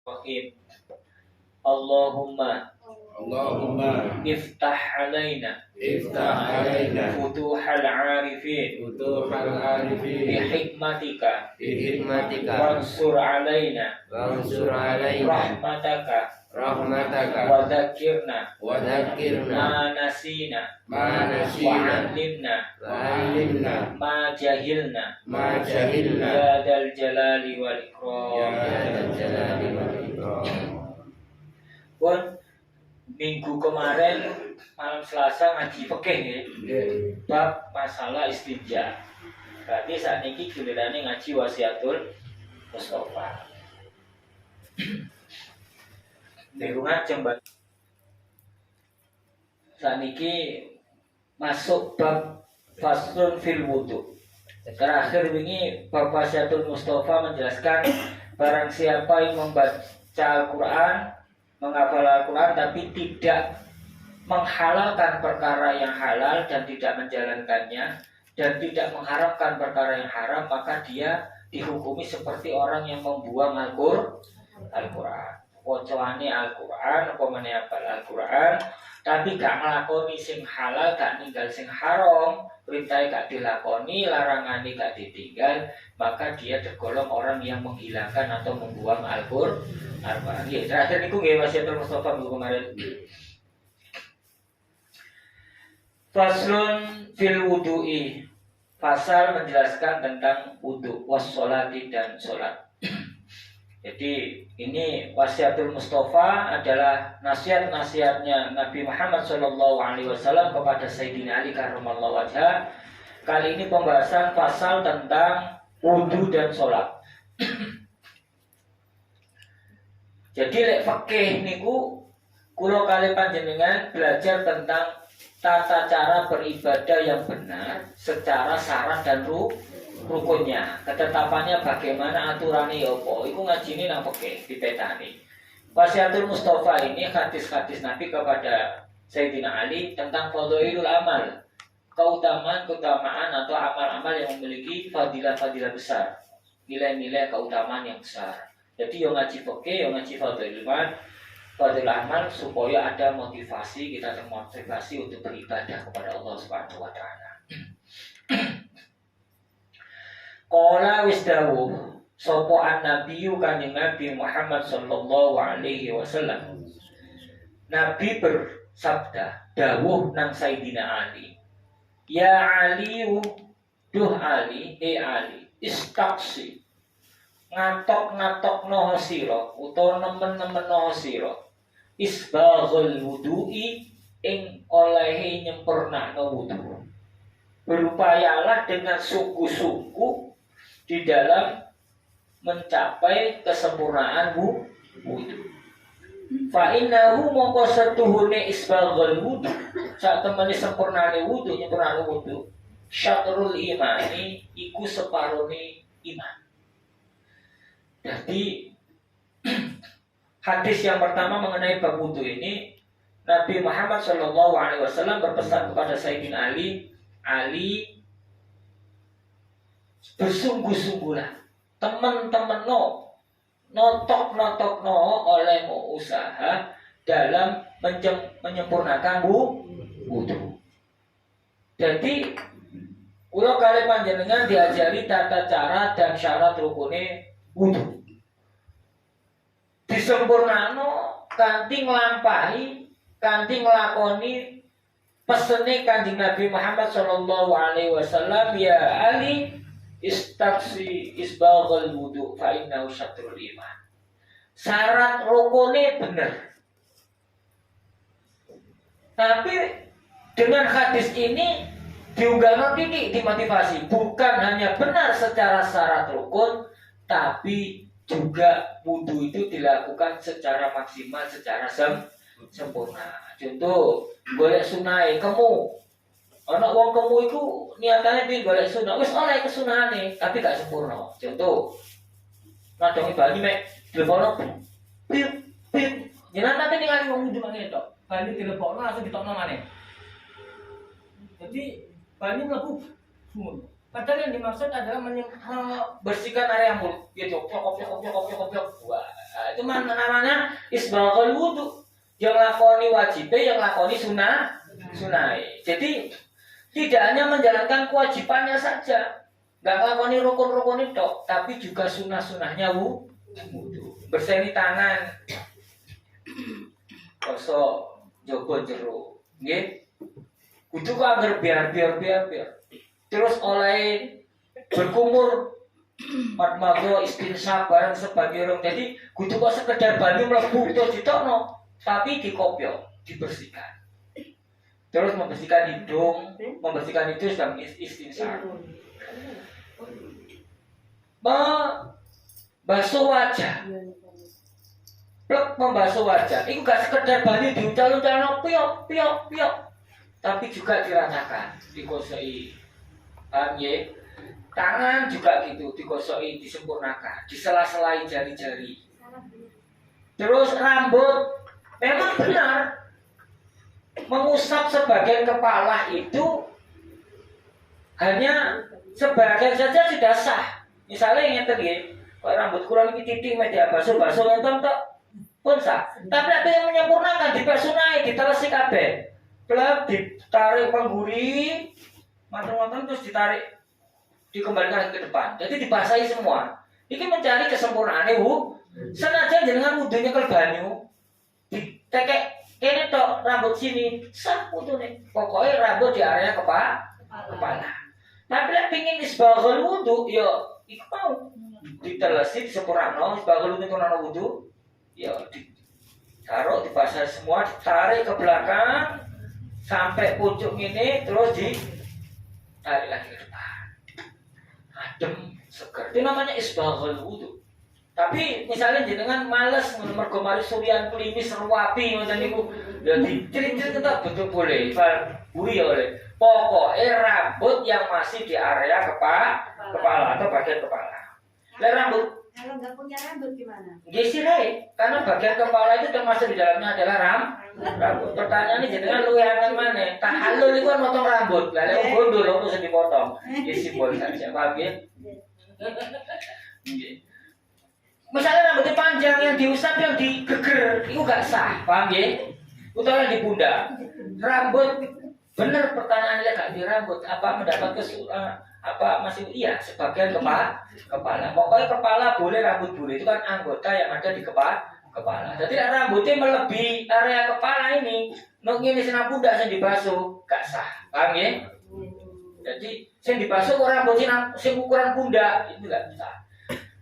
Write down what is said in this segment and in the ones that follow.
Bismillahirrahmanirrahim. Allahumma iftah alaina futuhal arifin bi hikmatika wansur alaina rahmataka wa dzakirna ma nasina wa 'allimna ma jahilna ya dzal jalali wal ikram. Pun minggu kemarin malam Selasa ngaji fikih ya. Bab masalah istinja. Berarti saat ini gilirannya ngaji Wasiatul Mustofa. Derungan jembat. Saat ini masuk bab faslun fil wudu. Terakhir ini bab Wasiatul Mustofa menjelaskan barang siapa yang membaca Al-Quran, menghafal Al-Quran tapi tidak menghalalkan perkara yang halal dan tidak menjalankannya dan tidak mengharamkan perkara yang haram, maka dia dihukumi seperti orang yang membuang Al-Quran. Wacane Al-Quran, apa menhafal Al-Quran tapi gak nglakoni sing halal, gak ninggal sing haram, perintahnya gak dilakoni, larangannya gak ditinggal, maka dia tergolong orang yang menghilangkan atau membuang Al-Quran. Ya, terakhir niku nggih Wasiatul Mustofa minggu kemarin. Faslun fil wudu'i. Pasal menjelaskan tentang wudu, wassolati dan sholat. Jadi ini Wasiatul Mustofa adalah nasihat-nasihatnya Nabi Muhammad SAW kepada Sayyidina Ali karramallahu wajhah. Kali ini pembahasan pasal tentang wudu dan sholat. Jadi lek fikih niku kula kali panjenengan belajar tentang tata cara beribadah yang benar secara syarat dan rukunnya, ketetapannya bagaimana, aturannya apa, itu ngajini nang fikih dipetani. Wasiatul Mustofa ini hadis-hadis Nabi kepada Sayyidina Ali tentang fadhailul amal, keutamaan atau amal-amal yang memiliki fadilah-fadilah besar, nilai-nilai keutamaan yang besar. Jadi yang ngaji fikih, yang ngaji fadhailul amal supaya ada motivasi, kita termotivasi untuk beribadah kepada Allah Subhanahu wa taala. Qala wis dawuh sapa an-nabiyyu kanjeng Nabi Muhammad sallallahu alaihi wasallam. Nabi bersabda, dawuh nang Sayyidina Ali. Ya Ali, duh Ali, Ali, istaqsi. Ngatok-ngatok noho sira utawa nemen-nemen noho sira. Isbaghul wudu'i ing olehe nyempurnakno wudu. Berupayalah dengan sungguh-sungguh di dalam mencapai kesempurnaan wudu. Fa innahu mongko setuhune isbaghul wudu, sak temene sempurnane wudu, nyempurnane wudu, syatrul imani iku separone iman. Jadi hadis yang pertama mengenai bab wudu ini, Nabi Muhammad SAW berpesan kepada Sayyidina Ali, bersungguh-sungguhlah teman-teman notok oleh mau usaha dalam menyempurnakan wudu. Jadi kula kali panjenengan diajari tata cara dan syarat rukune wudu. Disempurnakno kanthi nglampahi, kanthi nglakoni pesene Kanjeng Nabi Muhammad sallallahu alaihi wasallam, ya Ali istaqsi isbaghul wudu fa innahu syatrul iman. Syarat rukune bener. Tapi dengan hadis ini diunggahkan titik dimotivasi, bukan hanya benar secara syarat rukun, tapi juga wudu itu dilakukan secara maksimal, secara sempurna. Contoh, golek sunai kemu. Anak wong kemu itu niatannya pengen golek sunah, wis oleh kesunahane, tapi gak sempurna. Contoh, nadongi bali mek dilebokno pip. Jenengan nanti ningali wong wudu mangene tok. Bali dilebokno langsung ditokno maneh. Jadi bali mlebu ngono. Padahal yang dimaksud adalah bersihkan area mulut. Ya coplok. Wah, Nah, itu namanya isbaghul wudu. Yang lakoni wajibnya, yang lakoni sunnah. Jadi tidak hanya menjalankan kewajibannya saja, nggak lakoni rukun-rukun itu, tapi juga sunnah-sunnahnya wudu. Berseni tangan, kosok, jogo jero, nggih. Kudu kok agar biar. Terus oleh berkumur matmago istinsab bareng sebagai orang. Jadi kudu kok sekedar banyu mlebu terus ditokno, tapi dikopyo, dibersihkan. Terus membersihkan hidung, membersihkan itu sedang istinsab. Membasuh wajah. Plek membasuh wajah. Itu gak sekedar banyu diuncal-uncalno piok. Tapi juga diratakan, dikosoi. Paham ya? Tangan juga gitu, dikosoi, disempurnakan, disela-selai jari-jari. Terus rambut, memang benar mengusap sebagian kepala itu hanya sebagian saja sudah sah. Misalnya yang tadi, kalau rambut kurang ini titik media basuh nonton tok pun sah. Tapi ada yang menyempurnakan, dibasunai, ditelesi kabeh. Plek ditarik pengguri, matang-matang terus ditarik, dikembalikan ke depan. Jadi dibasahi semua. Ini mencari kesempurnaan senajan jenengan wudunya ke banyu, ditekek ini tok rambut sini sah wudune. Pokoknya rambut di area kepala. Tapi lek pingin isbaghul wudu, yo iku mau ditelesi disempurnakan isbaghul wudu kono wudu, yo ditaruh dibasahi semua, ditarik ke belakang sampai pucuk ini, terus ditarik lagi ke depan. Adem, seger. Itu namanya isbaghul wudu. Tapi misalnya jenengan males mergo mari suryan klimis ruwapi ngoten niku, ya dicrit-crit tetap betul boleh. Buri ya oleh. Pokoknya rambut yang masih di area kepala atau bagian kepala. Rambut kalau nggak punya rambut gimana? Gesirai, karena bagian kepala itu termasuk di dalamnya adalah rambut. Pertanyaannya jenengan luwih angel mana? Tahallul itu kan motong rambut. Lah lek gondol kok mesti dipotong. Ya simbol saja, paham ya? Misalnya rambutnya panjang yang diusap yang digeger, itu gak sah, paham ya? Utawa yang di pundak. Rambut bener pertanyaannya gak di rambut, apa mendapat apa masih iya sebagian kepala. Pokoknya kepala boleh, rambut boleh, itu kan anggota yang ada di kepala. Jadi rambutnya melebihi area kepala ini, ini senang pundak yang dibasuh gak sah, paham ya? Jadi yang dibasuh rambutnya yang ukuran pundak itu gak sah.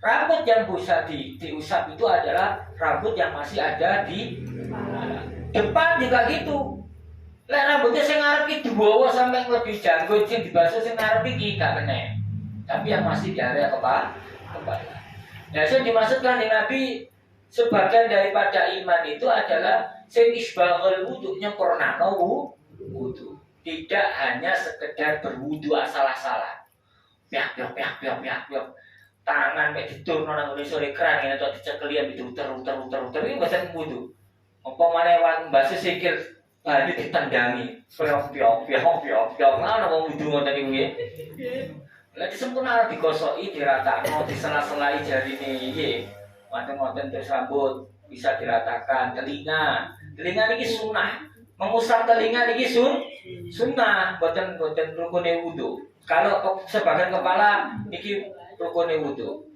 Rambut yang bisa diusap itu adalah rambut yang masih ada di depan juga gitu. Lek rambutnya sing ngarep iki dibawa sampai lebih janggut sing dibasuh sing ngarep iki gak kena. Tapi yang masih di area kepala. Nah, yang dimaksudkan di Nabi sebagian daripada iman itu adalah sing isbaghul wudu nyempurnakno wudu. Tidak hanya sekedar berwudu asal-asalan. Piak. Tangan mek diturno nang ngene sore keran ngene tok dicekeli diuter iki mboten wudu. Apa maneh mbase sikil banyu ditendangi. Piok. Ana wong wudu ngoten niku nggih. Lah disempurna digosoki, diratakno, disela-selai jarine nggih. Ngoten-ngoten terus rambut bisa diratakan, telinga niki sunnah. Mengusap telinga niki sunnah, boten rukune wudu. Kalau sebagian kepala niki rukune wudu.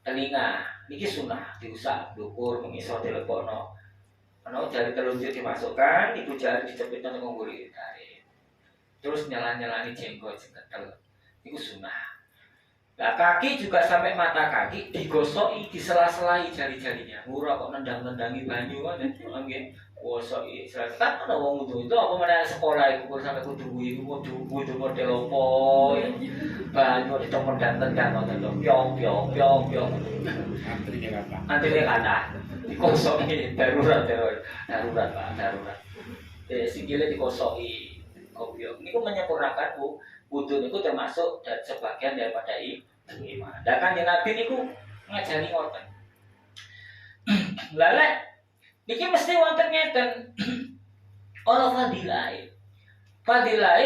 Telinga niki sunnah diusap, dukur, mengisor, dilepokno. Ana jari telunjuk dimasukkan, ibu jari dicepitno nang ngguri tarik. Terus nyala-nyalani jenggot sing ketel. Iku sunnah. Nah, kaki juga sampai mata kaki digosoki, disela-selai jari-jarinya. Ora kok nendang-nendangi banyu kan nggih. Gosoki selesai. Kan ana wong wudu itu apa meneh sekolah iku sampai kudu wudu model opo. Banyu ditendang-tendang ngoten lho. Piok. Antrine kata. Dikosoki darurat Pak, darurat. Sikile dikosoki. Kopiok. Niku menyempurnakan wudu niku termasuk sebagian daripada iman. Lah Kanjeng Nabi niku ngajari ngoten. Lah niki mesti wonten ngeten. Ana fadilah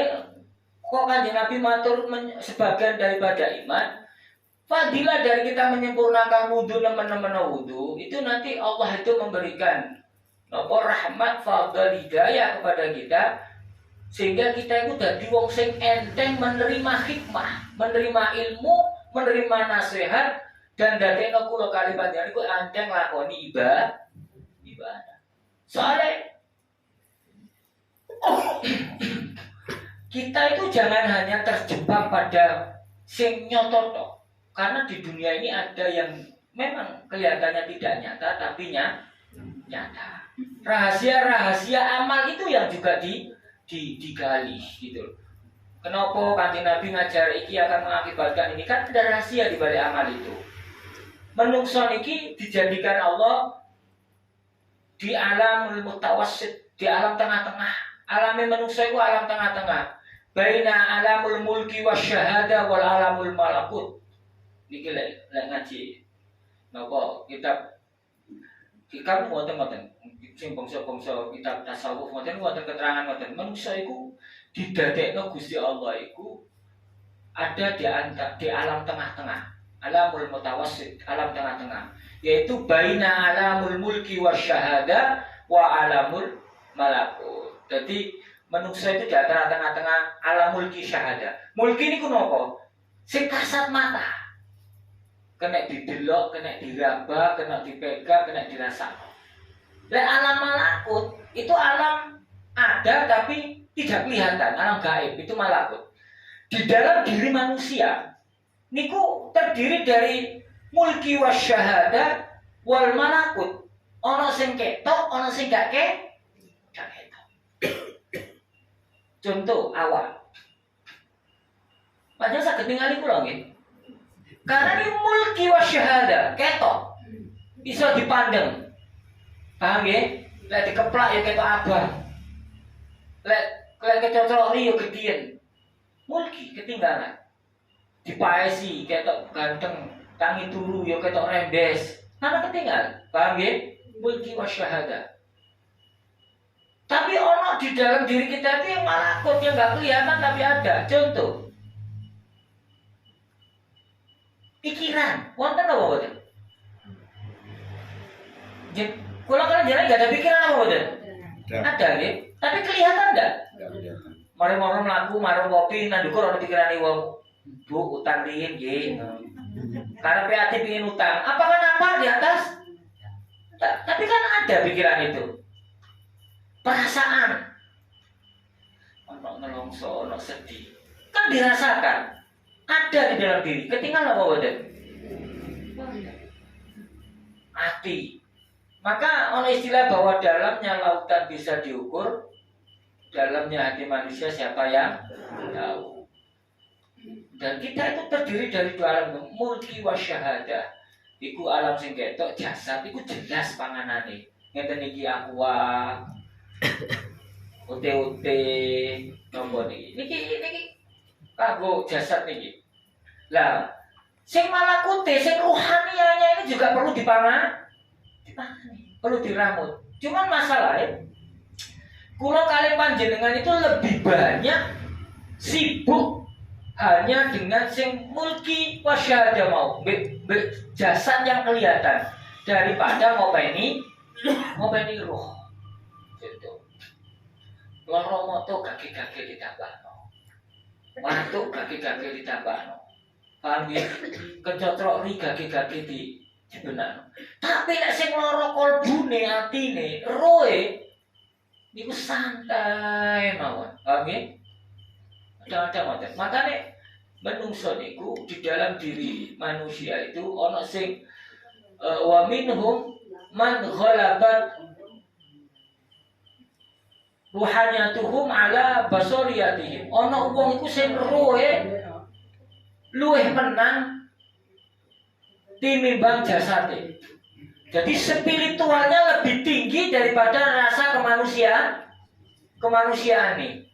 kok Kanjeng Nabi matur sebagian daripada iman. Fadilah dari kita menyempurnakan wudhu, teman-teman wudhu, itu nanti Allah itu memberikan rahmat, fadl, hidayah kepada kita, sehingga kita itu dadi wong sing enteng menerima hikmah, menerima ilmu, menerima nasihat, dan dadekno kula kali panjenengan iku enteng lakoni ibadah. Soalnya kita itu jangan hanya terjebak pada sing nyoto. Karena di dunia ini ada yang memang kelihatannya tidak nyata, tapi nyata. Rahasia-rahasia amal itu yang juga digali gitu. Kenapa Kanjeng Nabi ngajar iki akan mengakibatkan ini, kan ada rahasia di balik amal itu. Menungso niki dijadikan Allah di alamul mutawassit, di alam tengah-tengah. Alamnya menungso itu alam tengah-tengah. Baina alamul mulki wasyahada wal alamul malakut. Niki lek ngaji napa kitab ngoten-ngoten sing bangsa-bangsa kitab tasawuf ngoten keterangan ngoten manusia iku didadekno Gusti Allah iku ada di alam tengah-tengah, alamul mutawassit, alam tengah-tengah, yaitu baina alamul mulki wasyahada wa alamul malakut. Jadi manusia itu di antara tengah-tengah alam mulki syahada. Mulki niku napa? Sing kasat mata. Kena didelok, kena diraba, kena dipegang, kena dirasakan. Dan alam malakut itu alam ada tapi tidak kelihatan, alam gaib itu malakut. Di dalam diri manusia niku terdiri dari mulki wasyahada wal malakut. Ono sing ketok, ono sing gak ketok. Contoh awak. Padahal saged ningali kula nggih. Karena ini mulki wa syahada, ketok, bisa dipandang, paham ya? Lek dikeplak ya ketok abang, lek kecocok ya gedian, mulki ketinggalan, dipaesi ketok ganteng, tangi turu ya ketok rembes, mana ketinggalan, paham ya? Mulki wa syahada. Tapi ono di dalam diri kita itu yang malakut yang nggak kelihatan tapi ada. Contoh. Pikiran, wonten apa boten? Kalau kalian jalan nggak ada pikiran apa boten? Ada nggih. Tapi kelihatan enggak? Mari-mari mlaku, mari kopi, nandukur ana pikirane wong. Bu, utang riyin nggih. Karepe ati pengin utang. Apakah nampak di atas? Tapi kan ada pikiran itu. Perasaan. Ono nelongso, ono sedih. Kan dirasakan. Ada di dalam diri. Ketinggalan apa boten? Hati. Maka ono istilah bahwa dalamnya lautan bisa diukur, dalamnya hati manusia siapa yang tahu. Dan kita itu terdiri dari dua alam, mulki wa syahada. Iku alam sing ketok jasad, iku jelas panganane. Ngeten iki aqua, ute-ute, nomor niki. Niki kanggo jasad niki. Lah, sing malakute, sing ruhanianya ini juga perlu dipangani, perlu diramut. Cuman masalahnya, kula kali panjenengan itu lebih banyak sibuk hanya dengan sing mulki wasyahada mau, jasad yang kelihatan daripada ngopeni roh. Gitu. Loro moto kaki-kaki ditambahno. Mantuk kaki-kaki ditambahno. Paham ya? Kecocok ri kaki-kaki dibenakno. Tapi nek sing lara kolbune, atine, roe niku santai mawon. Paham ya? Macam-macam. Makanya menungso niku di dalam diri manusia itu ana sing wa minhum man ghalabat ruhaniyatuhum ala basariyatihim. Ana wong iku sing roe luwih menang tinimbang jasate. Jadi spiritualnya lebih tinggi daripada rasa kemanusiaan nih.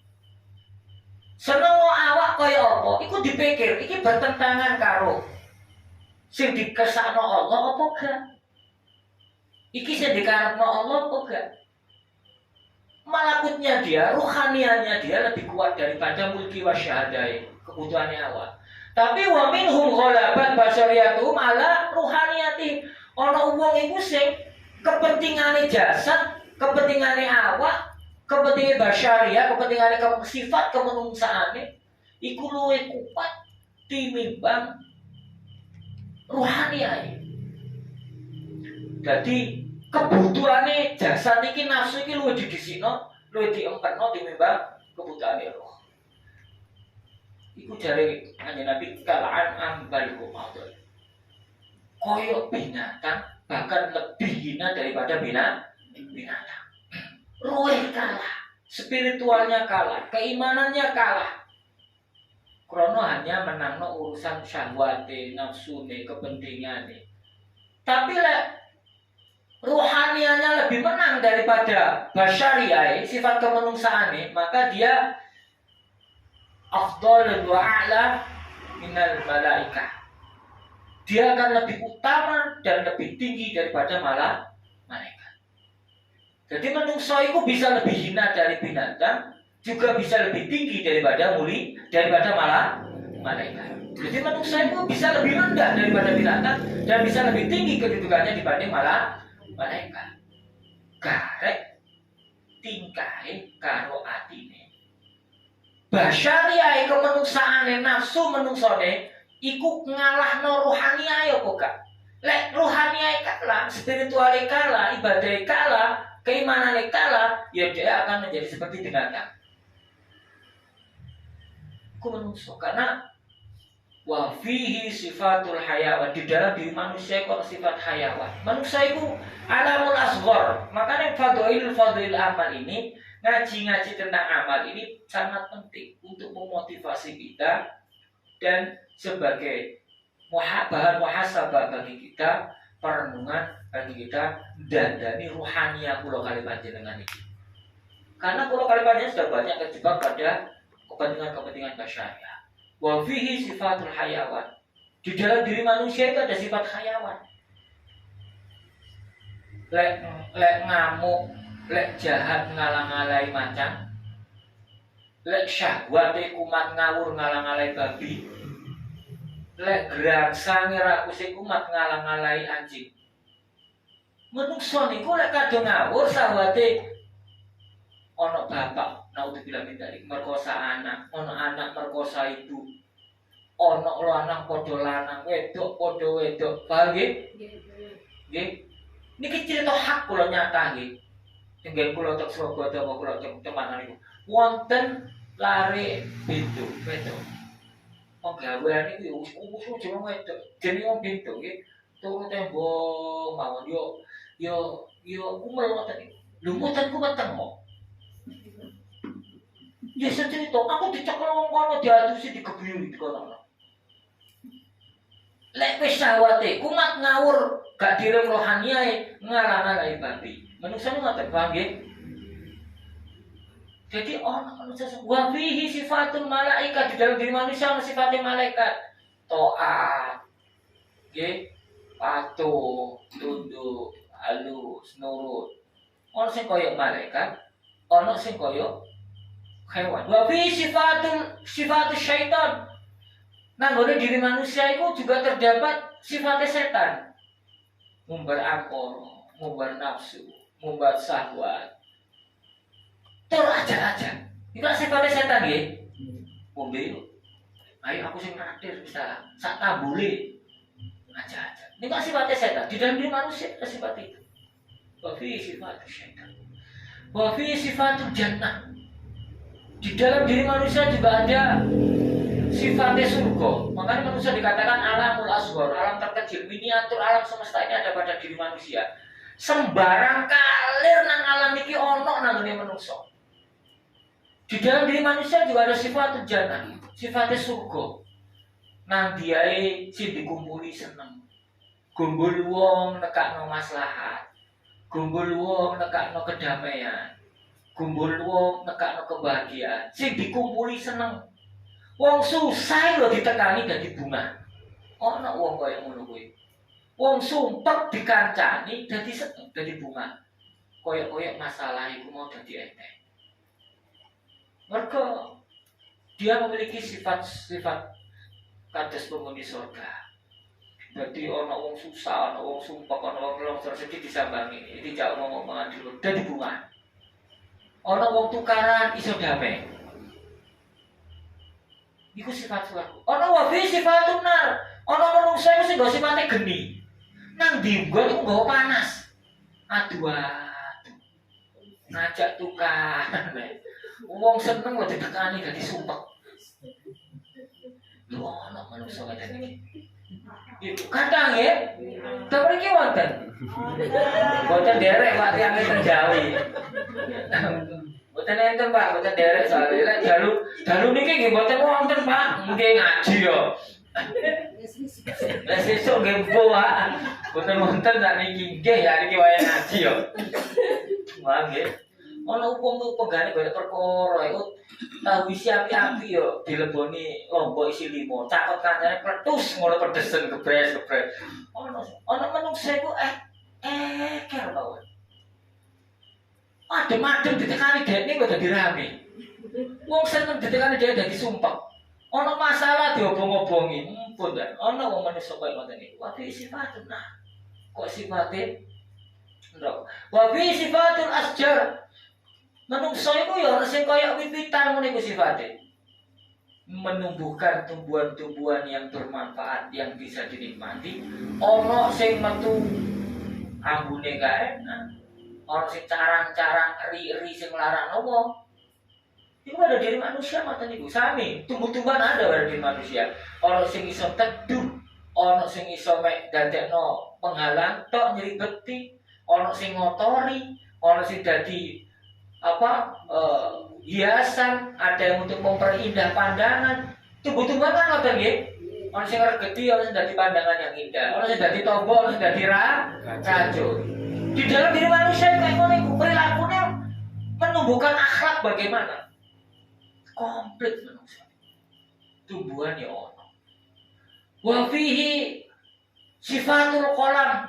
Seneng awak kaya apa? Iku dipikir, iki bertentangan karo sing dikesakno Allah apa gak? Iki sing dikarepno Allah apa gak? Malakutnya dia, ruhaniannya dia lebih kuat daripada mulki wasyahadai, kebutuhannya awak. Tapi wa minhum ghalabat basyariyatuhum ala ruhaniyati. Ana wong iku sing kepentingane jasad, kepentingane awak, kepentingane basyariah, kepentingane sifat kemenungsaane iku luwih kuat tinimbang rohani ae. Jadi kebutuhane jasad iki nafsu iki luwih didhisikno, luwih diempetno tinimbang kebutuhane roh. Iku jare Kanjeng Nabi kalaan ambal kumadul. Koyok binatang bahkan lebih hina daripada binatang. Roh kalah, spiritualnya kalah, keimanannya kalah. Krono hanya menangno urusan syahwate, nafsune, kepentingane. Tapi lek rohanianya lebih menang daripada basyariah, sifat kemenungsaane, maka dia afdal wa a'la minal malaikah. Dia akan lebih utama dan lebih tinggi daripada malaikat. Jadi manusia itu bisa lebih hina dari binatang, juga bisa lebih tinggi daripada malaikat. Jadi manusia itu bisa lebih rendah daripada binatang dan bisa lebih tinggi kedudukannya dibanding malaikat. Garek tingkahe karo atine. Basyariah kemenungsaane nafsu menungsone iku ngalahno rohani ae apa gak? Lek rohani ae kalah, spirituale kalah, ibadah kalah, keimanane kalah, ya dia akan menjadi seperti binatang. Ku menungso karena wa fihi sifatul hayawan, di dalam diri manusia itu ada sifat hayawan. Manusia itu alamul asghar. Makanya fadhail amal ini, ngaji tentang amal ini sangat penting untuk memotivasi kita dan sebagai bahan muhasabah bagi kita, perenungan bagi kita dandani ruhania kula kali panjenengan iki. Karena kula kali panjenengan sudah banyak terjebak pada kepentingan basyariah. Wa fihi sifatul hayawan. Di dalam diri manusia itu ada sifat hayawan. Lek ngamuk, lek jahat ngalang-alai macan, lek syahwate kumat ngawur ngalang-alai babi, lek gerangsa ngerakusi kumat ngalang-alai anjing. Menungso niku lek kadung ngawur syahwate ono bapak naudzubillah min dzalik merkosa anak, ono anak merkosa ibu, ono lanang padha lanang, wedok padha wedok. Paham nggih? Nggih. Niki cerita hak kula nyata nggih. Tinggal kula tek Surabaya apa kula tek teman niku. Wonten lare pintu wedok. Wong gaweane iki wis jeneng wedok. Jenenge wong pintu nggih. Turu tembok mawon yo kumel ngoten niku. Lho mboten kuweteng kok. Ya secerita, aku dicekel wong kono diadusi digebuyuri di kono. Lek wis syahwate kumat ngawur gak direm rohaniae ngalang-alai babi. Manungsa ngoten paham nggih? Jadi manusia wa fihi sifatul malaika, di dalam diri manusia ana sifatnya malaikat. Taat. Nggih, patuh, tunduk, halus, nurut. Ana sing kaya malaikat, ana sing kaya hewan. Wa fi sifatul syaitan. Nah, boleh diri manusia itu juga terdapat sifatnya setan. Mumbar akor, mumbar nafsu, mumbar syahwat. Aja. Itu sifatnya setan nggih. Ngombe yo. Ayo aku sing naktir bisa sak tabule. Aja. Ini kan sifatnya setan. Di dalam diri manusia ada sifat itu. Wa fi sifatul syaitan. Wa fi sifatul jannah. Di dalam diri manusia juga ada sifatnya surga. Makanya manusia dikatakan alamul asghar, alam terkecil, miniatur alam semesta ini ada pada diri manusia. Sembarang kalir nang alam iki ono nang ngene manusia. Di dalam diri manusia juga ada sifatnya jannah, sifatnya surga. Nang diae sing dikumpuli seneng. Gumbul wong nekakno maslahat. Gumbul wong nekakno kedamaian. Kumpul wong nekakno kebahagiaan, sing dikumpuli seneng. Wong susah lho ditekani dadi bunga. Ana wong kaya ngono kuwi. Wong sumpek dikancani dadi seneng, dadi bunga. Kaya masalah iku mau dadi enteng. Mergo dia memiliki sifat-sifat kados penghuni surga. Jadi ana wong susah, ana wong sumpah, ana wong longsor sedih disambangi. Iki jak omong-omongan dulu dadi bunga. Ana wong tukaran iso damai. Iku sifat swarga. Ana wae sifatun nar. Ana manungsa iku sing nggo sifate geni. Nang dienggon iku nggawa panas. Aduh. Ngajak tukaran. Wong seneng kok ditekani dadi sumpek. Lho ana manungsa ngene iki. Itu kadang ya, tapi ini wonten, wonten derek Pak tiang itu Jawi, wonten enten Pak, wonten derek soalnya dalu niki nggih wonten wonten Pak, nggih ngaji yo, lah sesuk nggih Pak, wonten sak niki nggih ya niki wae ngaji yo, wah nggih, ana hukum pegane golek perkara iku. Tahu isi api-api yo dileboni lombok isi limo, cakep kancane pletus ngono pedesen gebres. Ono manungsa iku ker mawon. Adem-adem ditekani dekne kok dadi rame. Wong seneng ditekani dhek dadi sumpek. Ono masalah diobong-obongi, mumpun kan. Ono wong manungsa koyo ngoten iki. Wae sifatun nah. Kok sifate ndok. Wae sifatul asjar. Manungsa iku ya ana sing kaya wiwitan ngene iku sifate. Menumbuhkan tumbuhan-tumbuhan yang bermanfaat yang bisa dinikmati. Ana sing metu ambune gak enak. Ana sing carang-carang eri-eri sing nglarang wong. Iku ada diri manusia mata niku sami. Tumbuh-tumbuhan ada pada diri manusia. Ana sing iso teduh, ana sing iso mek dadekno penghalang tok nyeribeti, ana sing ngotori, ana sing dadi hiasan, ada yang untuk memperindah pandangan. Tumbuh-tumbuhan kan ngoten nggih. Ana sing regedi, ana sing dadi pandangan yang indah, ana sing dadi tombol, ana sing dadi racun. Di dalam diri manusia kayak ngono iku perilakunya menumbuhkan akhlak bagaimana? Komplit manusia. Tumbuhan ya ono. Wa fihi sifatul kolam.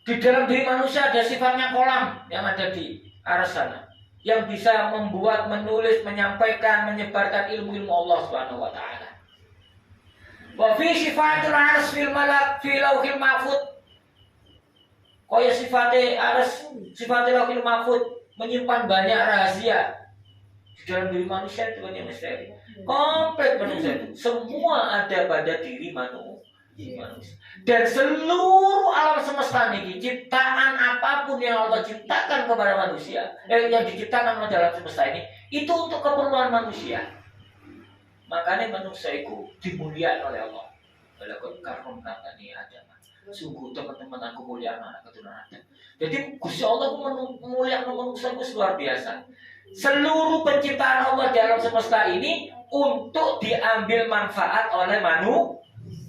Di dalam diri manusia ada sifatnya kolam yang ada di arah sana, yang bisa membuat, menulis, menyampaikan, menyebarkan ilmu-ilmu Allah Subhanahu wa taala. Wa fi sifatul arsy fil malak fi lauhil mahfuz. Kaya sifate arsy, sifate lauhil mahfuz menyimpan banyak rahasia. Di dalam diri manusia itu banyak misteri. Komplit manusia itu. Semua ada pada diri manusia. Dan seluruh alam semesta ini, ciptaan apapun yang Allah ciptakan kepada manusia, yang diciptakan oleh dalam semesta ini, itu untuk keperluan manusia. Makanya manusia itu dimuliakan oleh Allah. Walaqad karramna bani Adam. Sungguh teman-teman aku mulia anak keturunan Adam. Jadi Gusti Allah memuliakan manusia itu luar biasa. Seluruh penciptaan Allah dalam semesta ini untuk diambil manfaat oleh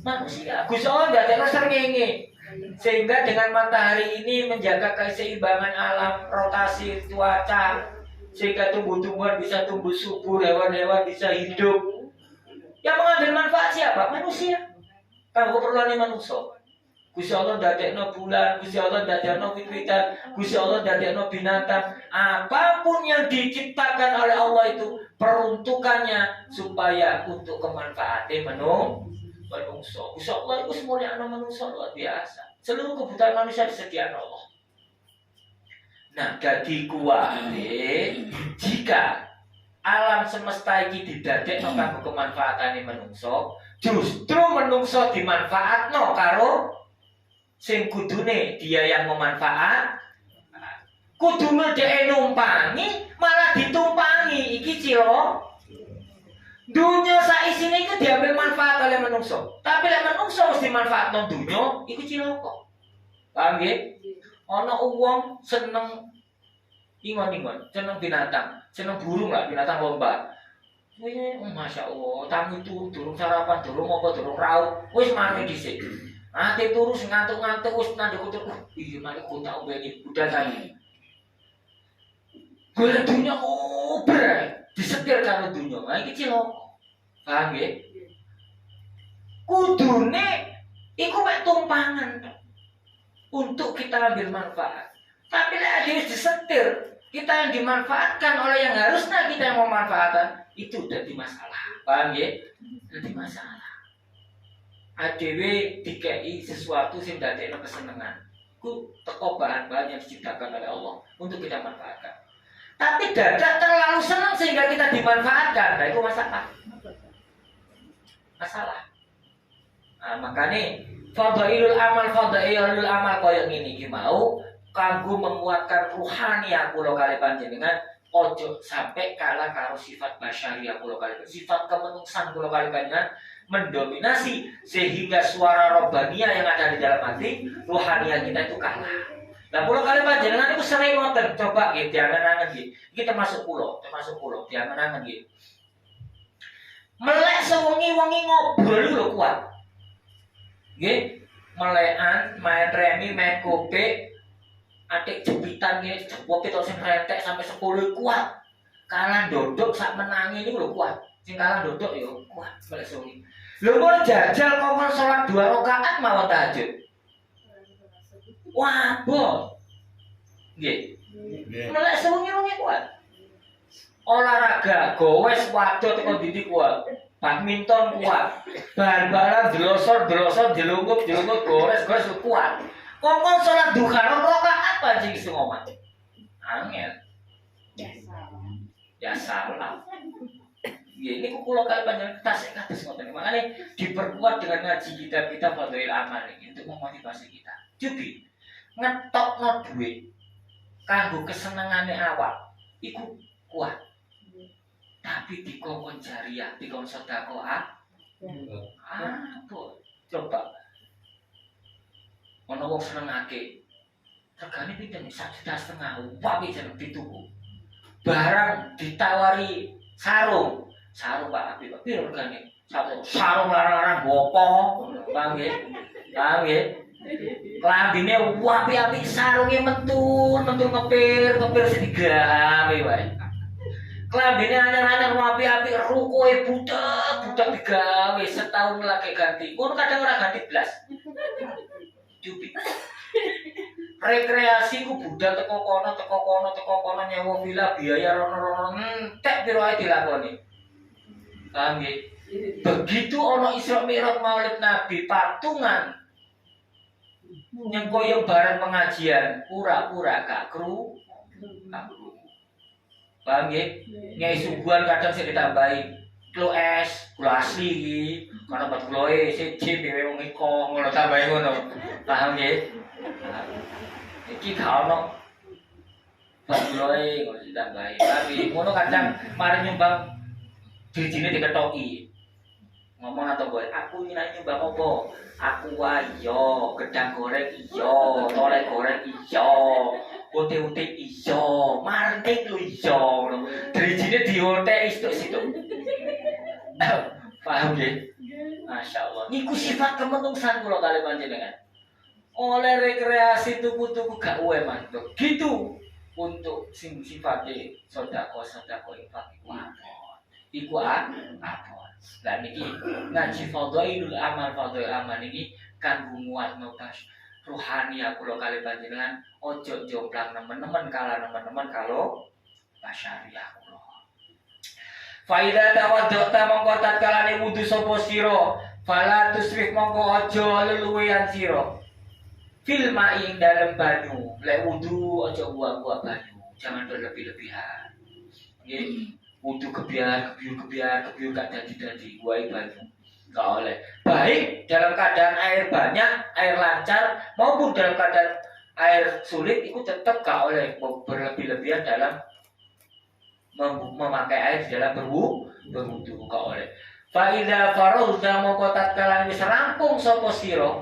manusia. Gusti Allah tidak ada srengenge. Sehingga dengan matahari ini menjaga keseimbangan alam, rotasi cuaca, sehingga tumbuh-tumbuhan bisa tumbuh subur, hewan-hewan bisa hidup. Yang mengambil manfaat siapa? Manusia. Kanggo keperluan manusia. Gusti Allah ndadekno bulan, Gusti Allah ndadekno wit-witan, Gusti Allah ndadekno binatang. Apapun yang diciptakan oleh Allah itu peruntukannya supaya untuk kemanfaatan manusia. Gusti Allah itu semuanya anak manusia luar biasa. Seluruh kebutuhan manusia disediakan Allah. Nah, jadi kuwate jika alam semesta ini didadekno kanggo kemanfaatane manusia, justru manusia dimanfaatno karo sing kudune dia yang memanfaat, kudune dhek numpangi malah ditumpangi. Iki cilo dunia saisine iku diambil manfaat oleh manusia, tapi lek manusia mesti manfaatno dunia iku cilaka. Paham nggih? Ana wong seneng ingon-ingon, seneng binatang, seneng burung lah, binatang lomba. Masya Allah, tamu itu durung sarapan, durung apa, durung raup, wis mari dhisik. Ate turu sing ngantuk-ngantuk wis nanduk kutuk. Iya mari ku tak ombeni budakane. Golek dunya ober, disetir karo dunya. Nah iki cilaka. Paham nggih? Kudune iku mek tumpangan untuk kita ambil manfaat. Tapi lek dhewe disetir, kita yang dimanfaatkan oleh yang harusnya kita yang memanfaatkan, itu jadi masalah. Paham nggih? Jadi masalah. adewe dikei sesuatu sing dadekno kesenengan. Ku teko bahan-bahan yang diciptakan oleh Allah untuk kita manfaatkan. Tapi dadak terlalu senang sehingga kita dimanfaatkan. Nah itu masalah. Nah, makanya fadailul amal koyo ngene iki mau kanggo menguatkan ruhani aku lo kali panjenengan ojo sampai kalah karo sifat basyari aku lo kali sifat kemenungsan kulo kali panjenengan mendominasi sehingga suara robbania yang ada di dalam hati ruhania kita itu kalah. Nah pulau kali panjenengan itu sering ngoten coba gitu diangen-angen gitu. Iki termasuk pulau diangen-angen gitu. Melek sewengi-wengi ngobrol lho kuat. Nggih, melekan, main remi, main kope, atik jepitan nggih, jepoke tok sing rentek sampai 10 kuat. Kalah dodok sak menangi niku lho kuat. Sing kalah dodok ya kuat melek sewengi. Lho kok jajal kok salat 2 rakaat mawon tahajud. Wah, bos. Nggih. Melek sewengi-wengi kuat. Olahraga, gowes wadon teko ndi kuat. Badminton kuat. Bal-balan delosor jelungkup gores kuat. Kok salat duha rakaat panjing sing omah. Angel. Ya salah. Ya ini kula kali panjenengan tasik kados ngoten. Makane diperkuat dengan ngaji kita fadhail amal iki untuk memotivasi kita. Jadi ngetokno duit kanggo kesenengane awak iku kuat. Tapi dikongkon jariah, dikongkon sedekah coba. Ono wong senengake. Regane pinten? 1,5 juta wae jeneng dituku. Barang ditawari sarung Pak Abi, piro regane? Sarung larang-larang bopo. Paham nggih? Klambine wapi-api sarunge metu ngepir sing digawe wae. Klambine anyar-anyar wapi-api rukoe budak digawe setahun lagi ganti. Ngono kadang ora ganti blas. Cupi. Rekreasi ku budal teko kono nyewa villa biaya rono entek piro ae dilakoni. Paham nggih? Begitu ono Isra Mi'raj Maulid Nabi patungan nyengkoyo bareng pengajian pura-pura gak kru. Paham nggih? Nyai suguhan kadang sing ditambahi kilo es, kilo asli iki. Karena batu kiloe siji dhewe wong iko ngono tambahi ngono. Paham nggih? Iki gak ono batu kiloe ngono ditambahi. Tapi ngono kadang mari nyumbang dijine diketoki. Ngomong atau boy, aku ini nyumbang apa? Aku ayo, gedang goreng iyo, tolek goreng iyo, ute-ute iyo, marting lu iyo. Dirijine diotek situ. Paham nggih? Masya Allah. Niku sifat kemenungsan kula kali panjenengan. Oleh rekreasi tuku-tuku gak ueman. Gitu untuk sing sifate sedekah infak iku apa? Lah niki ngaji fadhailul amal niki kanggo nguatno ruhani kula kali panjenengan ojo jomplang nemen-nemen kalau basyariah kula. Faida tawaddu'ta mongko tatkalane wudu sapa sira, fala tusrif mongko aja leluwean sira. Fil ma'i dalem banyu, lek wudu aja buang-buang banyu, jangan berlebih-lebihan. Nggih, wudu kebiar gak dadi buai banyu. Enggak oleh. Baik dalam keadaan air banyak, air lancar maupun dalam keadaan air sulit itu tetap gak oleh berlebih-lebihan dalam memakai air di dalam berwudu gak oleh. Fa idza faragta mongko tatkala wis rampung sapa sira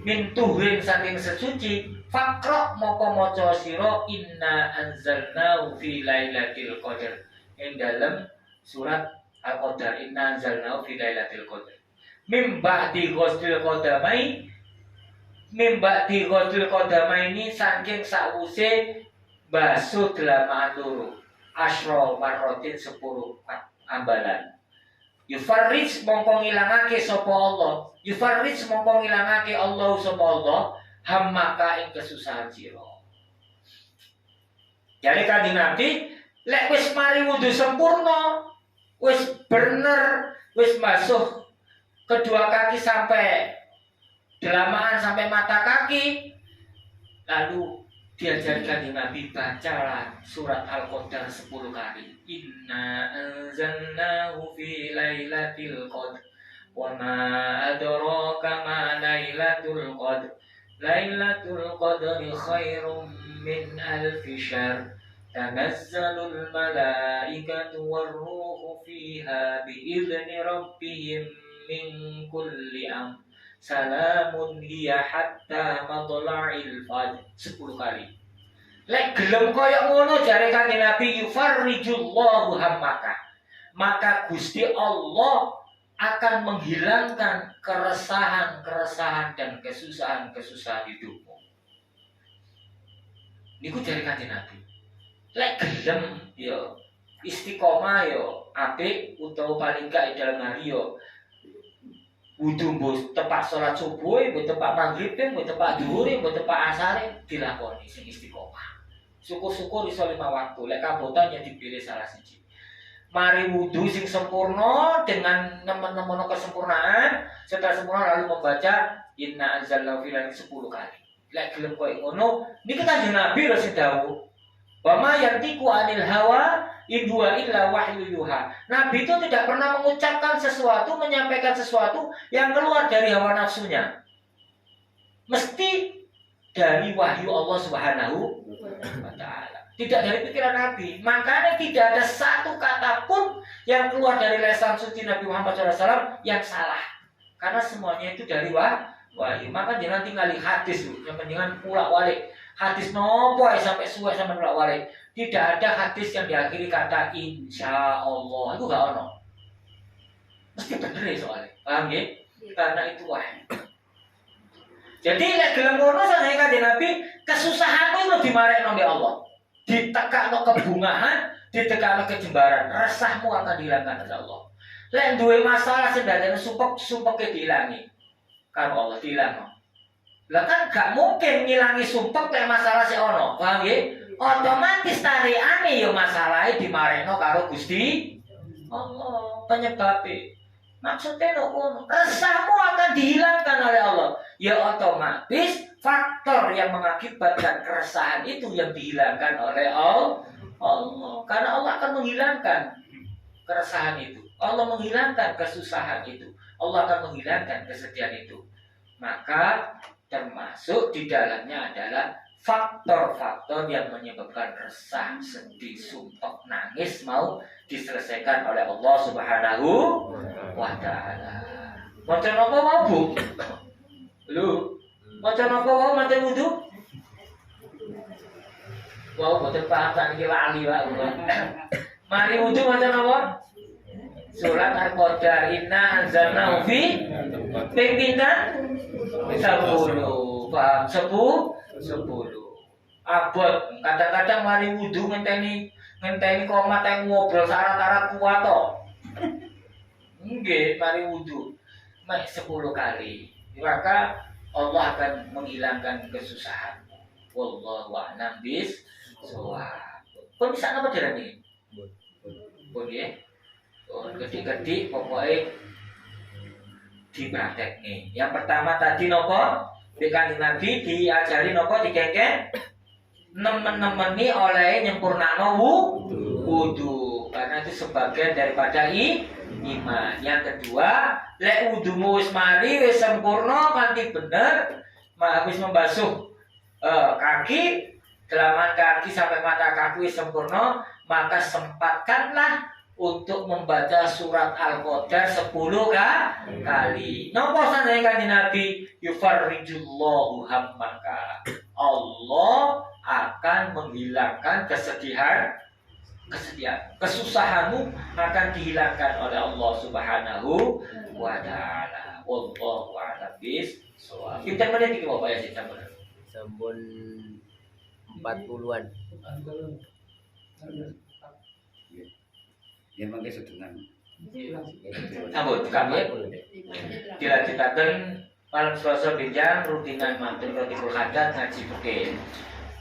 min tuhrin saking sesuci faqra mongko maca sira inna anzalnahu fi lailatul qadar ing dalam surat Al-Qadar inna anzalnahu fi lailatul qadar mim ba'di ghusl qadamai ini saking sakwuse basuh delamaan loro asyra marrotin 10 ambalan. Yufarrij mongko ngilangake sapa Allah. Yufarrij mongko ngilangake Allah sapa Allah hammaka ing kesusahan sira. Jadi kanjeng Nabi lek wis mari wudu sempurna, wis bener, wis basuh kedua kaki sampai delamaan sampai mata kaki. Lalu diajarkan Nabi bacalah surat Al-Qadar 10 kali. Inna anzalnahu fi lailatul qadr wa ma adraka ma lailatul qadr. Lailatul qadri khairum min alfi syahr. Tanazzalul malaikatu warruhu fiha biizni rabbihim min kulli amr. Salamun hiya hatta matla'il fajr. 10 kali. Lek gelem koyo ngono jare Kanjeng Nabi yufarrijullahu hammaka. Maka Gusti Allah akan menghilangkan keresahan-keresahan dan kesusahan-kesusahan hidupmu. Niku jare Kanjeng Nabi. Lek gelem yo istiqomah yo apik utawa paling gak dalam hari yo wudu mbok tepak salat subuh, mbok tepak maghrib, mbok tepak zuhur, mbok tepak asar dilakoni sing istiqomah. Syukur-syukur iso 5 waktu. Lek kabotan ya dipilih salah siji. Mari wudu sing sempurna dengan nemen-nemen kesempurnaan, setelah sempurna lalu membaca inna anzalnahu fi lailatul 10 kali. Lek gelem koyo ngono, niki Kanjeng Nabi lho sing dawuh. Wa ma yantiqu anil hawa in huwa illa wahyu yuha. Nabi itu tidak pernah mengucapkan sesuatu, menyampaikan sesuatu yang keluar dari hawa nafsunya. Mesti dari wahyu Allah Subhanahu wa taala. Tidak dari pikiran Nabi. Makanya tidak ada satu kata pun yang keluar dari lisan suci Nabi Muhammad SAW yang salah. Karena semuanya itu dari wahyu. Maka jangan tinggal hadis, yang penting pulak-walik. Hadis nopo sampai suwe sampai pulak-walik. Tidak ada hadis yang diakhiri kata insya Allah. Itu gak ono. Mesti bener ya soalnya. Paham ya? Karena itu wahyu. Jadi lek gelem ngono sanane Kanjeng Nabi, kesusahanmu itu dimarekno mbek Allah. Ditekakno kebungahan, ditekakno kejembaran, resahmu akan dihilangkan oleh Allah. Lek duwe masalah sing dadekno sumpek diilangi. Karo Allah dilangno. Lah kan gak mungkin ngilangi sumpek lek masalah sing ono, paham ya? Otomatis tarikane yo masalahe dimarekno karo Gusti Allah penyebabnya. Maksudnya ngono, resahmu akan dihilangkan oleh Allah. Ya otomatis faktor yang mengakibatkan keresahan itu yang dihilangkan oleh Allah. Karena Allah akan menghilangkan keresahan itu. Allah menghilangkan kesusahan itu. Allah akan menghilangkan kesedihan itu. Maka termasuk di dalamnya adalah faktor-faktor yang menyebabkan resah, sedih, sumpah, nangis mau diselesaikan oleh Allah Subhanahu wa taala. Macam apa mau Bu? Lu macam apa mau mati wudu? Wow, betul paham tak iki lali Pak. Mari wudu macam apa? Surat Al-Qadar inna anzalnahu fi pinten 10. Paham 10. Abot. Kadang-kadang mari wudu ngenteni komat yang ngobrol syarat-syarat kuat to. Nggih, mari wudu. Mek 10 kali. Maka Allah akan menghilangkan kesusahan. Wallahu a'lam bis-shawab. Pun bisa apa dirani? Pun ya. Gede-gede pokoknya dipraktekne. Yang pertama tadi nopo? Kanjeng Nabi diajari nopo dikengken nemen-nemeni oleh nyempurnakno wudu. Karena itu sebagian daripada iman. Yang kedua, lek wudumu wis mari wis sempurna kanthi bener, habis membasuh kaki, dalaman kaki sampai mata kaki wis sempurna, maka sempatkanlah untuk membaca surat Al-Qadar 10 kali. Napa sanane Kanjeng Nabi yufarrijullahu hammaka. Allah akan menghilangkan kesedihan. Kesusahanmu akan dihilangkan oleh Allah Subhanahu wa taala. Wallahu a'lam bis-shawab. Kita menit iki Bapak ya sing sampun. Sampun 40-an. Ya mangke sedengan. Sampun kami dilanjutaken malam Selasa benjang rutinan mantul Rotibul Hadat ngaji fikih.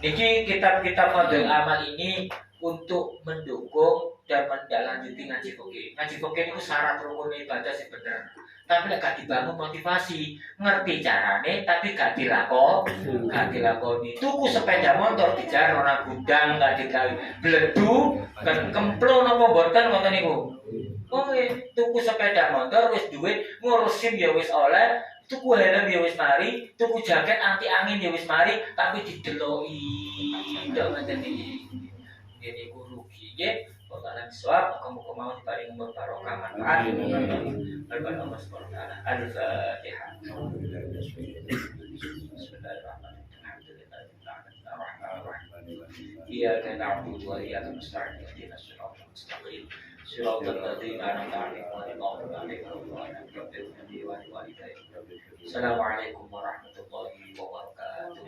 Niki kitab-kitab Fadhil Amal ini untuk mendukung dan menindaklanjuti ngaji fikih. Ngaji fikih itu syarat rukun ibadah sih bener. Tapi nek gak dibangun motivasi, ngerti carane tapi gak dilakoni. Tuku sepeda motor dijar ora gudang gak digawe bledu kan kemplo napa boten ngoten niku. Oh, tuku sepeda motor wis duit, ngurus SIM ya wis oleh, tuku helm ya wis mari, tuku jaket anti angin ya wis mari, tapi dideloki ndak ngeten iki. Ini ku rugi nggih. Bakalan suap, kamu mau diparing umur barokah manfaat. Alhamdulillah Allah Subhanahu wa taala. Al-Fatihah. Bismillahirrahmanirrahim. Iyyaka na'budu wa iyyaka nasta'in. Ihdinas siratal mustaqim. Siratal ladzina an'amta 'alaihim ghairil maghdubi 'alaihim waladdallin. Assalamualaikum warahmatullahi wabarakatuh.